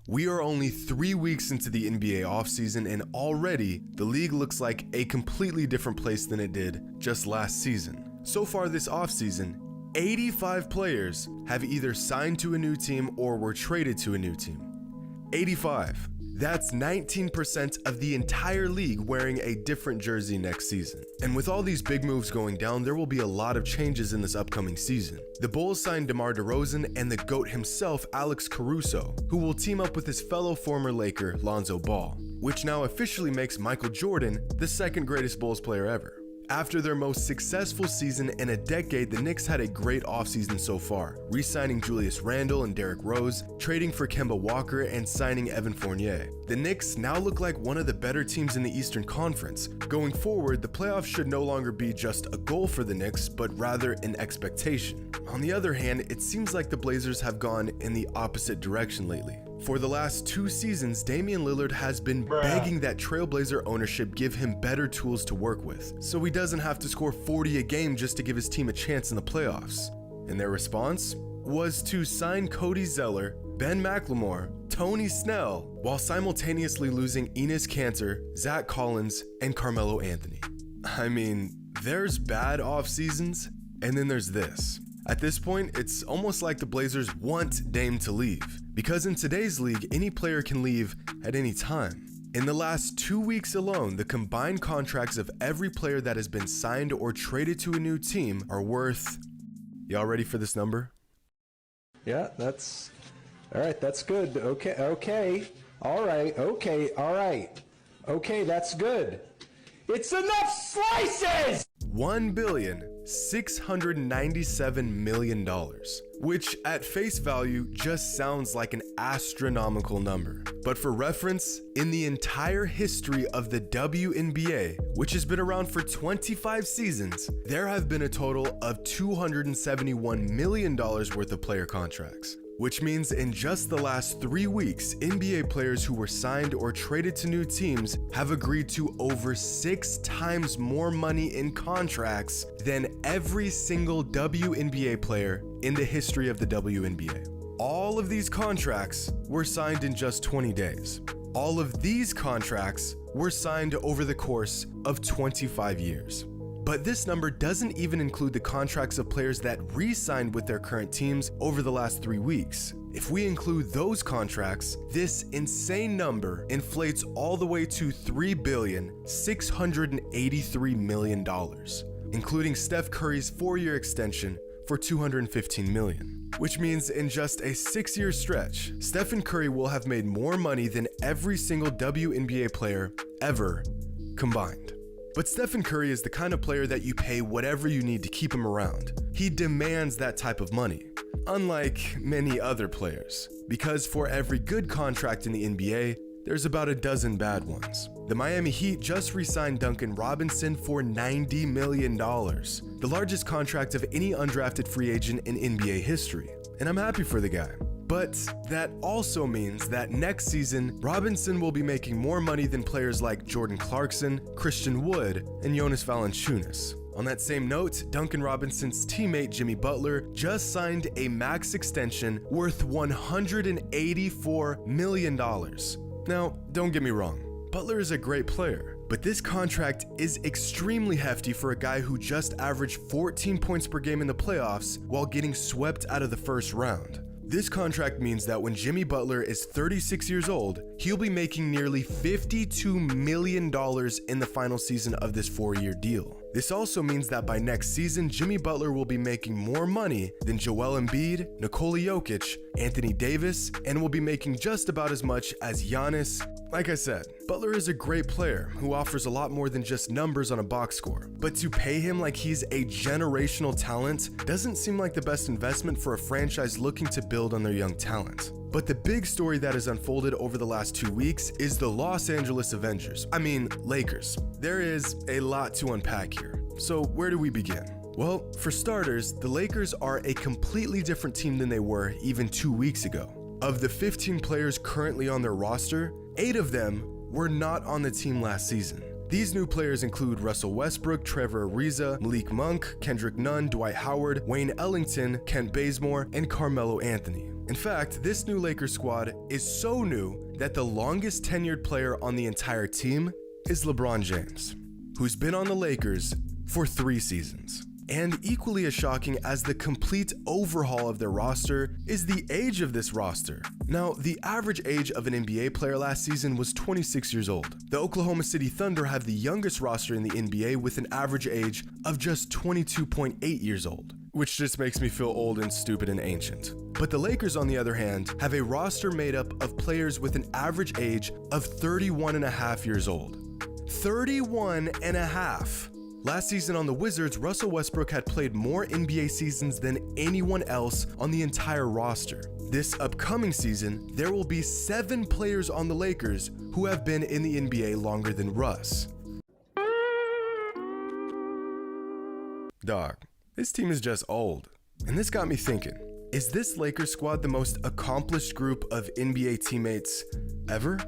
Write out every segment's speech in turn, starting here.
We are only 3 weeks into the NBA offseason, and already the league looks like a completely different place than it did just last season. So far this offseason, 85 players have either signed to a new team or were traded to a new team. 85. That's 19% of the entire league wearing a different jersey next season. And with all these big moves going down, there will be a lot of changes in this upcoming season. The Bulls signed DeMar DeRozan and the GOAT himself, Alex Caruso, who will team up with his fellow former Laker, Lonzo Ball, which now officially makes Michael Jordan the second greatest Bulls player ever. After their most successful season in a decade, the Knicks had a great offseason so far, re-signing Julius Randle and Derrick Rose, trading for Kemba Walker, and signing Evan Fournier. The Knicks now look like one of the better teams in the Eastern Conference. Going forward, the playoffs should no longer be just a goal for the Knicks, but rather an expectation. On the other hand, it seems like the Blazers have gone in the opposite direction lately. For the last 2 seasons, Damian Lillard has been begging that Trailblazer ownership give him better tools to work with, so he doesn't have to score 40 a game just to give his team a chance in the playoffs. And their response was to sign Cody Zeller, Ben McLemore, Tony Snell, while simultaneously losing Enes Kanter, Zach Collins, and Carmelo Anthony. I mean, there's bad off seasons, and then there's this. At this point, it's almost like the Blazers want Dame to leave, because in today's league, any player can leave at any time. In the last 2 weeks alone, the combined contracts of every player that has been signed or traded to a new team are worth... Y'all ready for this number? Yeah, that's... All right, that's good. Okay. All right, that's good. It's enough slices! $1,697 million, which at face value just sounds like an astronomical number. But for reference, in the entire history of the WNBA, which has been around for 25 seasons, there have been a total of $271 million worth of player contracts. Which means in just the last 3 weeks, NBA players who were signed or traded to new teams have agreed to over 6 times more money in contracts than every single WNBA player in the history of the WNBA. All of these contracts were signed in just 20 days. All of these contracts were signed over the course of 25 years. But this number doesn't even include the contracts of players that re-signed with their current teams over the last 3 weeks. If we include those contracts, this insane number inflates all the way to $3,683 million, including Steph Curry's 4-year extension for $215 million. Which means in just a 6-year stretch, Stephen Curry will have made more money than every single WNBA player ever combined. But Stephen Curry is the kind of player that you pay whatever you need to keep him around. He demands that type of money, unlike many other players. Because for every good contract in the NBA, there's about a dozen bad ones. The Miami Heat just re-signed Duncan Robinson for $90 million, the largest contract of any undrafted free agent in NBA history. And I'm happy for the guy. But that also means that next season, Robinson will be making more money than players like Jordan Clarkson, Christian Wood, and Jonas Valanciunas. On that same note, Duncan Robinson's teammate Jimmy Butler just signed a max extension worth $184 million. Now, don't get me wrong, Butler is a great player, but this contract is extremely hefty for a guy who just averaged 14 points per game in the playoffs while getting swept out of the first round. This contract means that when Jimmy Butler is 36 years old, he'll be making nearly $52 million in the final season of this 4-year deal. This also means that by next season, Jimmy Butler will be making more money than Joel Embiid, Nikola Jokic, Anthony Davis, and will be making just about as much as Giannis. Like I said, Butler is a great player who offers a lot more than just numbers on a box score, but to pay him like he's a generational talent doesn't seem like the best investment for a franchise looking to build on their young talent. But the big story that has unfolded over the last 2 weeks is the Los Angeles Lakers. There is a lot to unpack here. So where do we begin? Well, for starters, the Lakers are a completely different team than they were even 2 weeks ago. Of the 15 players currently on their roster, 8 of them were not on the team last season. These new players include Russell Westbrook, Trevor Ariza, Malik Monk, Kendrick Nunn, Dwight Howard, Wayne Ellington, Kent Bazemore, and Carmelo Anthony. In fact, this new Lakers squad is so new that the longest tenured player on the entire team is LeBron James, who's been on the Lakers for 3 seasons. And equally as shocking as the complete overhaul of their roster is the age of this roster. Now, the average age of an NBA player last season was 26 years old. The Oklahoma City Thunder have the youngest roster in the NBA with an average age of just 22.8 years old, which just makes me feel old and stupid and ancient. But the Lakers, on the other hand, have a roster made up of players with an average age of 31.5 years old. 31.5. Last season on the Wizards, Russell Westbrook had played more NBA seasons than anyone else on the entire roster. This upcoming season, there will be 7 players on the Lakers who have been in the NBA longer than Russ. Dog, this team is just old. And this got me thinking, is this Lakers squad the most accomplished group of NBA teammates ever?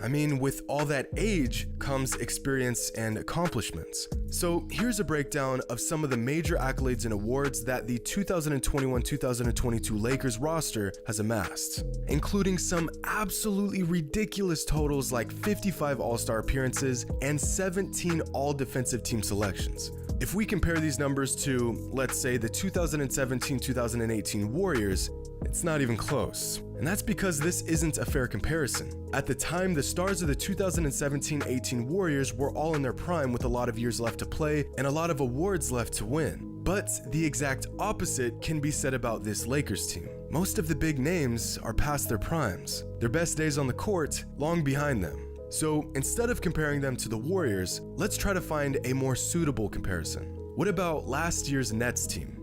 I mean, with all that age comes experience and accomplishments. So here's a breakdown of some of the major accolades and awards that the 2021-2022 Lakers roster has amassed, including some absolutely ridiculous totals like 55 All-Star appearances and 17 All-Defensive Team selections. If we compare these numbers to, let's say, the 2017-2018 Warriors, it's not even close. And that's because this isn't a fair comparison. At the time, the stars of the 2017-18 Warriors were all in their prime with a lot of years left to play and a lot of awards left to win. But the exact opposite can be said about this Lakers team. Most of the big names are past their primes. Their best days on the court long behind them. So instead of comparing them to the Warriors, let's try to find a more suitable comparison. What about last year's Nets team?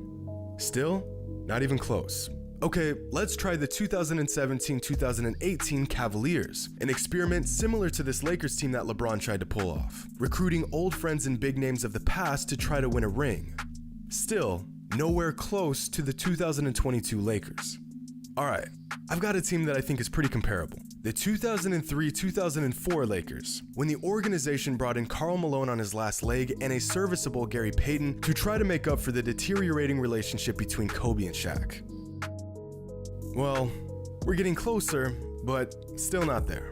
Still, not even close. Okay, let's try the 2017-2018 Cavaliers, an experiment similar to this Lakers team that LeBron tried to pull off, recruiting old friends and big names of the past to try to win a ring. Still, nowhere close to the 2022 Lakers. Alright, I've got a team that I think is pretty comparable. The 2003-2004 Lakers, when the organization brought in Karl Malone on his last leg and a serviceable Gary Payton to try to make up for the deteriorating relationship between Kobe and Shaq. Well, we're getting closer, but still not there.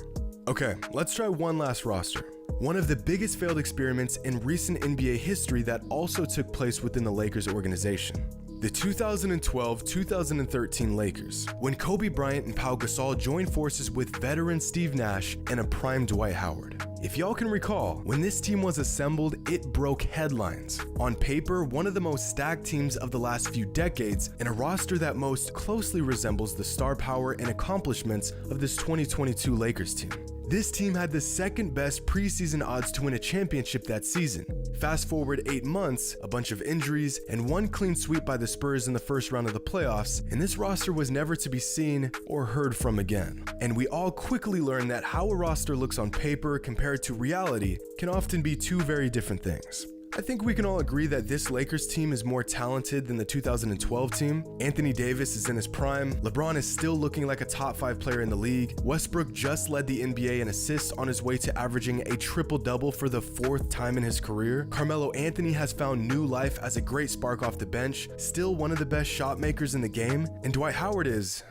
Okay, let's try one last roster. One of the biggest failed experiments in recent NBA history that also took place within the Lakers organization. The 2012-2013 Lakers, when Kobe Bryant and Pau Gasol joined forces with veteran Steve Nash and a prime Dwight Howard. If y'all can recall, when this team was assembled, it broke headlines. On paper, one of the most stacked teams of the last few decades, and a roster that most closely resembles the star power and accomplishments of this 2022 Lakers team. This team had the second best preseason odds to win a championship that season. Fast forward 8 months, a bunch of injuries, and one clean sweep by the Spurs in the first round of the playoffs, and this roster was never to be seen or heard from again. And we all quickly learned that how a roster looks on paper compared to reality can often be 2 very different things. I think we can all agree that this Lakers team is more talented than the 2012 team. Anthony Davis is in his prime. LeBron is still looking like a top 5 player in the league. Westbrook just led the NBA in assists on his way to averaging a triple-double for the 4th time in his career. Carmelo Anthony has found new life as a great spark off the bench, still one of the best shot makers in the game. And Dwight Howard is,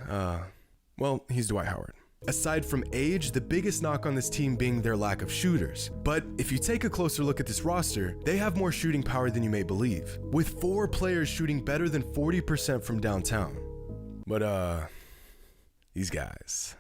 well, he's Dwight Howard. Aside from age, the biggest knock on this team being their lack of shooters. But if you take a closer look at this roster, they have more shooting power than you may believe, with 4 players shooting better than 40% from downtown. But these guys,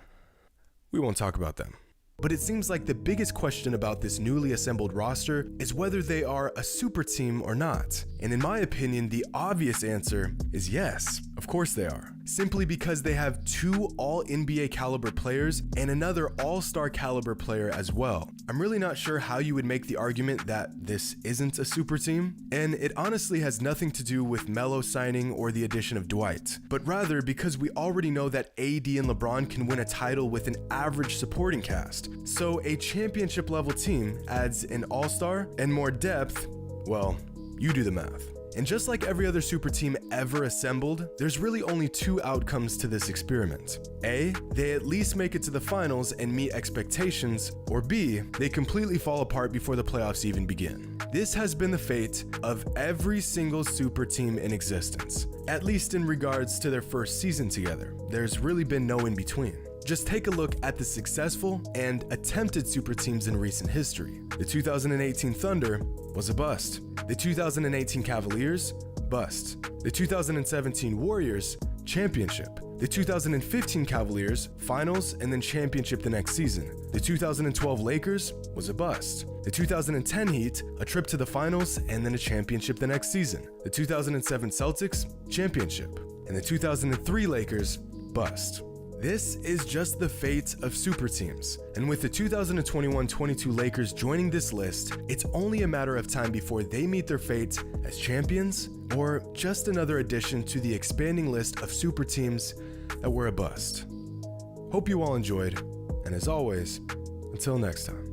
we won't talk about them. But it seems like the biggest question about this newly assembled roster is whether they are a super team or not. And in my opinion, the obvious answer is yes, of course they are. Simply because they have 2 all-NBA caliber players and another all-star caliber player as well. I'm really not sure how you would make the argument that this isn't a super team, and it honestly has nothing to do with Melo signing or the addition of Dwight, but rather because we already know that AD and LeBron can win a title with an average supporting cast. So a championship level team adds an all-star and more depth. Well, you do the math. And just like every other super team ever assembled, there's really only two outcomes to this experiment. A, they at least make it to the finals and meet expectations, or B, they completely fall apart before the playoffs even begin. This has been the fate of every single super team in existence, at least in regards to their first season together. There's really been no in between. Just take a look at the successful and attempted super teams in recent history. The 2018 Thunder was a bust. The 2018 Cavaliers, bust. The 2017 Warriors, championship. The 2015 Cavaliers, finals and then championship the next season. The 2012 Lakers was a bust. The 2010 Heat, a trip to the finals and then a championship the next season. The 2007 Celtics, championship. And the 2003 Lakers, bust. This is just the fate of super teams, and with the 2021-22 Lakers joining this list, it's only a matter of time before they meet their fate as champions or just another addition to the expanding list of super teams that were a bust. Hope you all enjoyed, and as always, until next time.